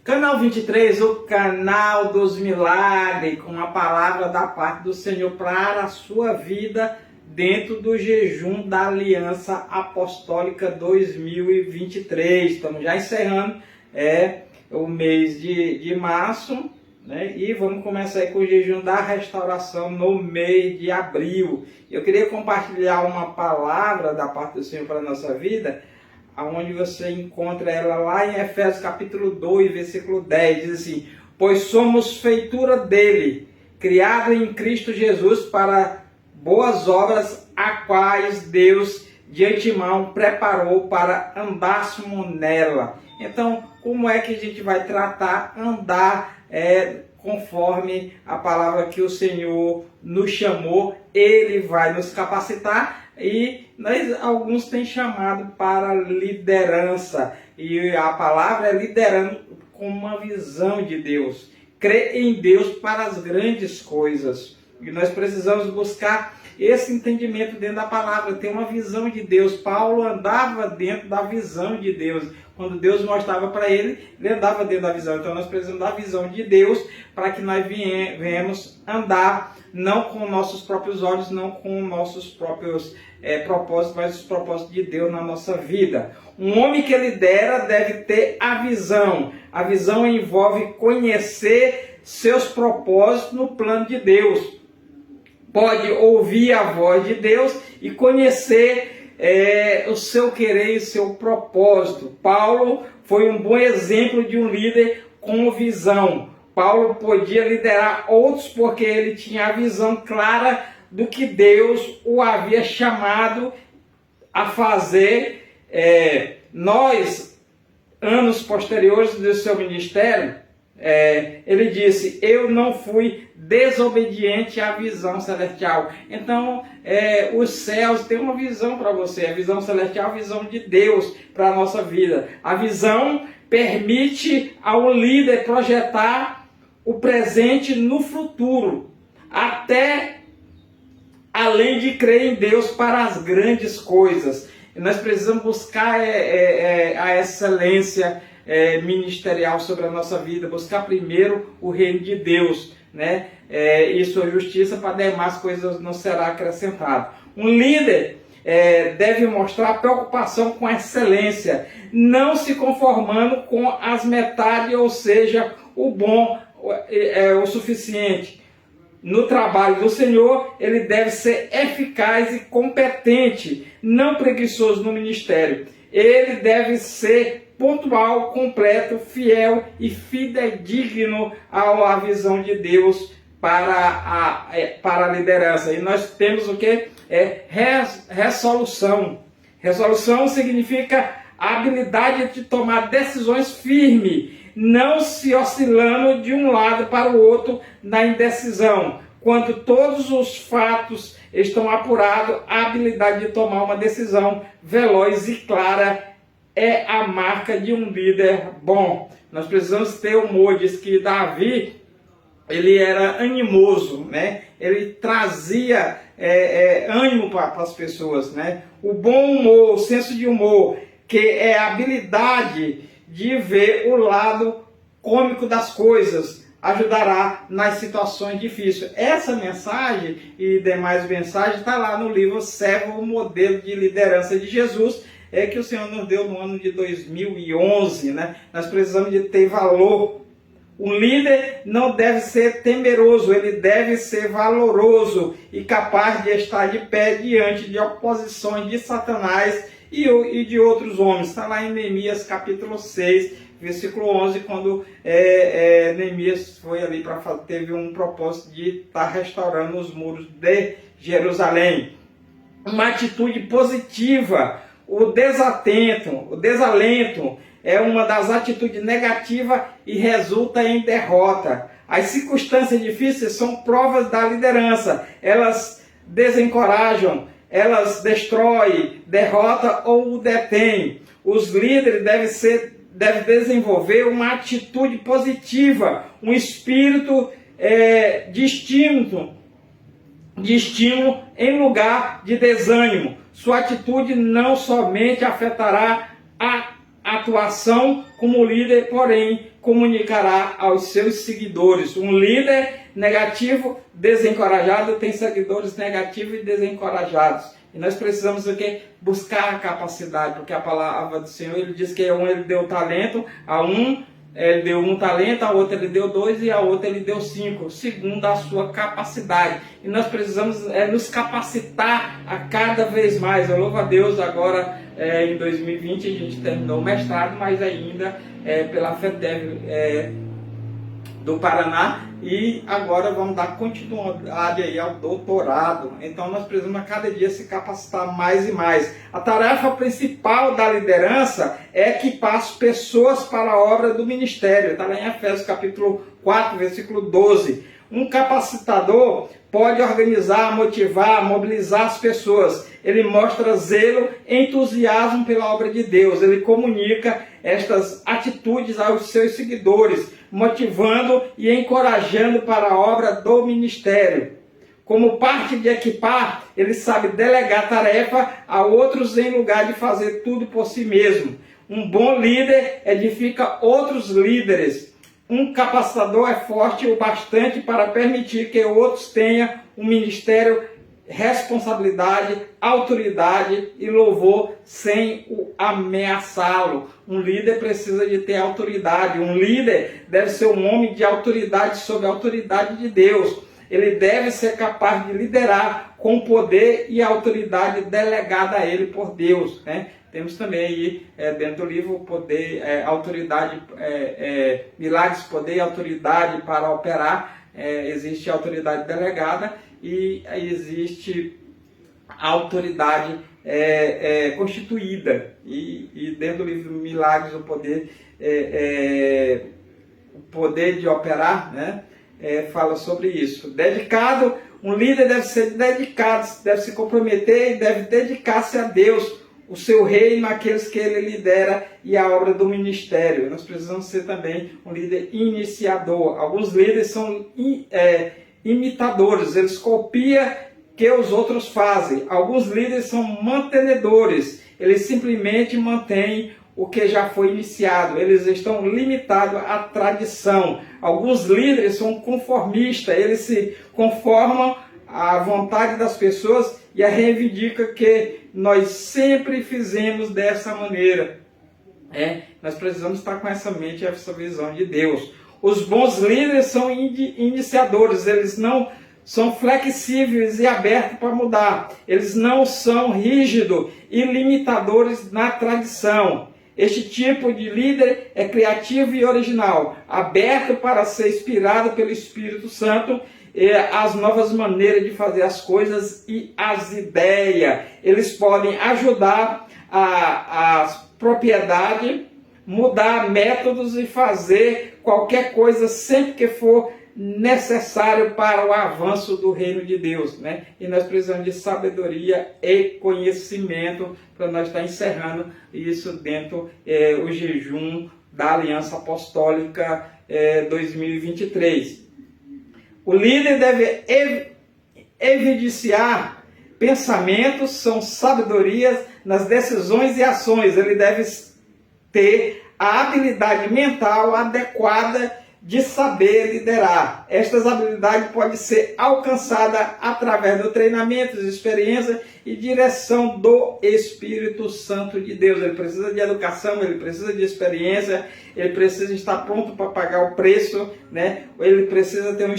Canal 23, o canal dos milagres, com a palavra da parte do Senhor para a sua vida dentro do jejum da Aliança Apostólica 2023. Estamos já encerrando o mês de março, né? E vamos começar aí com o jejum da restauração no mês de abril. Eu queria compartilhar uma palavra da parte do Senhor para a nossa vida, onde você encontra ela lá em Efésios capítulo 2, versículo 10, diz assim: pois somos feitura dele, criado em Cristo Jesus para boas obras, a quais Deus de antemão preparou para andássemos nela. Então, como é que a gente vai tratar andar conforme a palavra que o Senhor nos chamou? Ele vai nos capacitar. E alguns têm chamado para liderança, e a palavra é liderando com uma visão de Deus, crer em Deus para as grandes coisas, e nós precisamos buscar esse entendimento dentro da palavra, ter uma visão de Deus. Paulo andava dentro da visão de Deus, quando Deus mostrava para ele, ele andava dentro da visão. Então nós precisamos da visão de Deus para que nós venhamos andar não com nossos próprios olhos, não com nossos próprios propósitos, mas os propósitos de Deus na nossa vida. Um homem que lidera deve ter a visão. A visão envolve conhecer seus propósitos no plano de Deus. Pode ouvir a voz de Deus e conhecer o seu querer e o seu propósito. Paulo foi um bom exemplo de um líder com visão. Paulo podia liderar outros porque ele tinha a visão clara do que Deus o havia chamado a fazer. Nós, anos posteriores do seu ministério, ele disse: eu não fui desobediente à visão celestial. Então, os céus têm uma visão para você. A visão celestial é a visão de Deus para a nossa vida. A visão permite ao líder projetar o presente no futuro, até além de crer em Deus para as grandes coisas. E nós precisamos buscar a excelência ministerial sobre a nossa vida, buscar primeiro o reino de Deus, né? E sua justiça, para demais coisas não será acrescentado. Um líder deve mostrar preocupação com a excelência, não se conformando com as metades, ou seja, o bom o suficiente. No trabalho do Senhor, ele deve ser eficaz e competente, não preguiçoso no ministério. Ele deve ser pontual, completo, fiel e fidedigno à visão de Deus para a liderança. E nós temos o que? Resolução. Resolução significa a habilidade de tomar decisões firmes, não se oscilando de um lado para o outro na indecisão. Quando todos os fatos estão apurados, a habilidade de tomar uma decisão veloz e clara é a marca de um líder bom. Nós precisamos ter humor. Diz que Davi, ele era animoso, né? Ele trazia ânimo para as pessoas, né? O bom humor, o senso de humor, que é a habilidade de ver o lado cômico das coisas, ajudará nas situações difíceis. Essa mensagem e demais mensagens está lá no livro Servo, o Modelo de Liderança de Jesus, que o Senhor nos deu no ano de 2011, né? Nós precisamos de ter valor. Um líder não deve ser temeroso, ele deve ser valoroso e capaz de estar de pé diante de oposições de Satanás e de outros homens. Está lá em Neemias capítulo 6, versículo 11, quando Neemias foi ali teve um propósito de estar restaurando os muros de Jerusalém. Uma atitude positiva. O desalento é uma das atitudes negativas e resulta em derrota. As circunstâncias difíceis são provas da liderança. Elas desencorajam, elas destroem, derrotam ou detêm. Os líderes devem desenvolver uma atitude positiva, um espírito de estímulo em lugar de desânimo. Sua atitude não somente afetará a atuação como líder, porém comunicará aos seus seguidores. Um líder negativo, desencorajado, tem seguidores negativos e desencorajados. E nós precisamos o quê? Buscar a capacidade, porque a palavra do Senhor, ele diz que a um ele deu talento, a um ele deu 1 talento, a outra ele deu 2 e a outra ele deu 5, segundo a sua capacidade. E nós precisamos nos capacitar a cada vez mais. Eu louvo a Deus, agora em 2020 a gente terminou o mestrado, mas ainda pela FETEV do Paraná, e agora vamos dar continuidade aí ao doutorado. Então nós precisamos a cada dia se capacitar mais e mais. A tarefa principal da liderança é equipar as pessoas para a obra do ministério. Está lá em Efésios capítulo 4, versículo 12. Um capacitador pode organizar, motivar, mobilizar as pessoas. Ele mostra zelo, entusiasmo pela obra de Deus. Ele comunica estas atitudes aos seus seguidores, motivando e encorajando para a obra do ministério. Como parte de equipar, ele sabe delegar tarefa a outros em lugar de fazer tudo por si mesmo. Um bom líder edifica outros líderes. Um capacitador é forte o bastante para permitir que outros tenham um ministério, responsabilidade, autoridade e louvor sem o ameaçá-lo. Um líder precisa de ter autoridade. Um líder deve ser um homem de autoridade sobre a autoridade de Deus. Ele deve ser capaz de liderar com poder e autoridade delegada a ele por Deus, né? Temos também aí dentro do livro poder, autoridade, milagres, poder e autoridade para operar. Existe a autoridade delegada e existe a autoridade constituída. E dentro do livro Milagres, o poder de operar, né? Fala sobre isso. Dedicado, um líder deve ser dedicado, deve se comprometer e deve dedicar-se a Deus, o seu reino, aqueles que ele lidera e a obra do ministério. Nós precisamos ser também um líder iniciador. Alguns líderes são imitadores, eles copiam o que os outros fazem. Alguns líderes são mantenedores, eles simplesmente mantêm o que já foi iniciado, eles estão limitados à tradição. Alguns líderes são conformistas, eles se conformam à vontade das pessoas e reivindica que nós sempre fizemos dessa maneira. Nós precisamos estar com essa mente, essa visão de Deus. Os bons líderes são iniciadores, eles não são flexíveis e abertos para mudar. Eles não são rígidos e limitadores na tradição. Este tipo de líder é criativo e original, aberto para ser inspirado pelo Espírito Santo, as novas maneiras de fazer as coisas e as ideias. Eles podem ajudar a propriedade, mudar métodos e fazer qualquer coisa sempre que for necessário para o avanço do reino de Deus, né? E nós precisamos de sabedoria e conhecimento para nós estar encerrando isso dentro o jejum da Aliança Apostólica 2023. O líder deve evidenciar pensamentos, são sabedorias nas decisões e ações. Ele deve ter a habilidade mental adequada de saber liderar. Estas habilidades podem ser alcançadas através do treinamento, experiência e direção do Espírito Santo de Deus. Ele precisa de educação, ele precisa de experiência, ele precisa estar pronto para pagar o preço, né? Ele precisa ter um